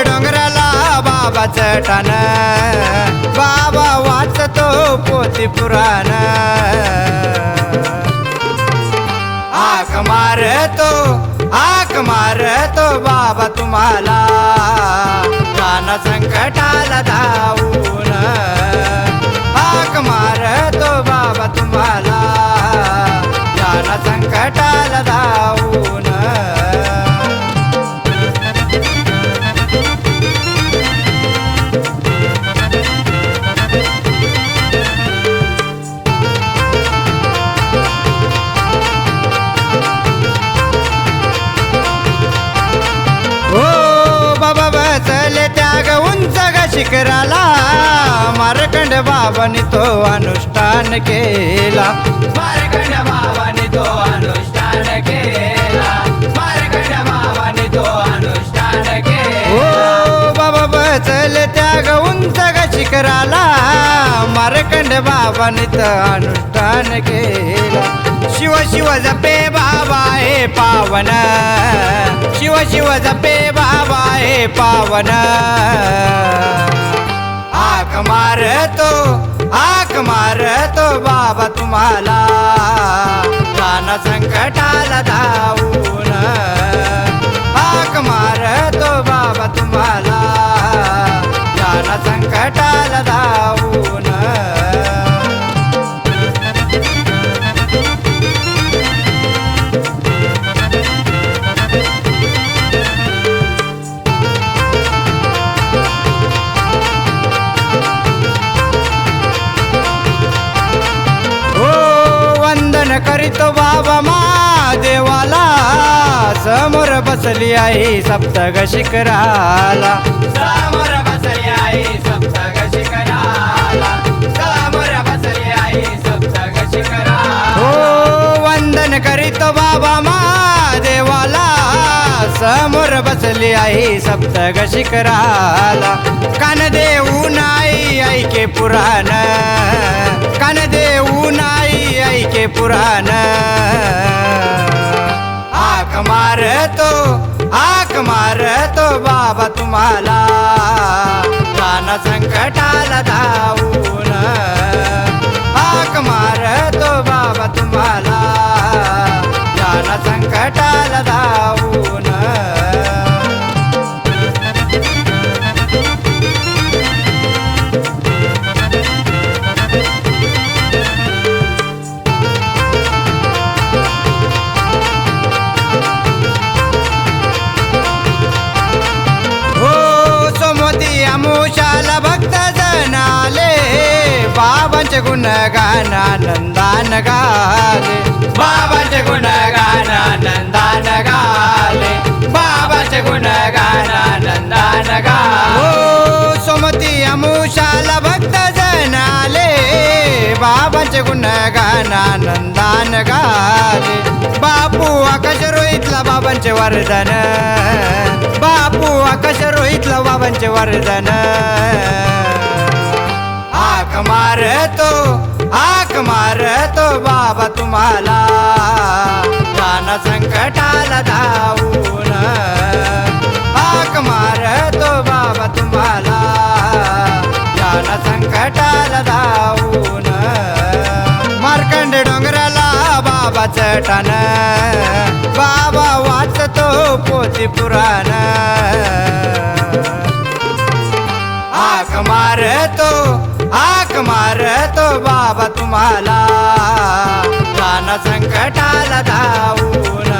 डोंगराला बाबाचं टाण, बाबा वाचतो पोथी पुराण. हाक मारतो बाबा तुम्हाला, जाना संकटाला धावून. हाक मारतो बाबा तुम्हाला, जाना संकटाला धावून. बाबा बसले त्याग उंच शिखराला, मार्कंड बाबांनी तो अनुष्ठान केला. मार्कंड बाबांनी तो अनुष्ठान केला. मार्कंड बाबांनी तो अनुष्ठान केला. ओ बाबा बसले त्याग उंच शिखराला, मार्कंड बाबांनी तो अनुष्ठान केला. शिव शिव जपे बाबा हे पावन, शिव शिव जपे बाबा हे पावन. हाक मारतो बाबा तुम्हाला, जाना संकटाला धावून. हाक मारतो बाबा तुम्हाला, जाना संकटाला धावून. करीतो बाबा महादेवाला, समोर बसली आई सप्तग शिखराला. समोर बसली आई सप्तग शिखराला. समोर बसली आई सप्तग शिखराला. हो वंदन करीतो बाबा महादेवाला, समोर बसली आई सप्तग शिखराला. कान देऊ नाही ऐके पुराण, कान देऊ नाही ऐके पुराण. हाक मारतो बाबा तुम्हाला, जाना संकटाला धावून. हाक मारतो बाबा तुम्हाला, जाना संकटाला धावून. अमुशाला भक्त जनाले, बाबांचे गुणगान आनंदान गाले. बाबांचे गुणगान आनंदान गाले. बाबांचे गुणगान आनंदान गाले. हो सोमती अमुशाला भक्त जनाले, बाबांचे गुणगान आनंदान गाले. बापू आकाश रोहितला बाबांचे वरदान, बापू आकाश रोहितला बाबांचे वरदान. हाक मारतो बाबा तुम्हाला, जाना संकटाला धावून. हाक मारतो बाबा तुम्हाला, जाना संकटाला धावून. मार्कंड डोंगराला बाबाचं टाण, बाबा वाचतो पोथी पुराण. हाक मारतो बाबा तुम्हाला, जाना संकटाला धावून.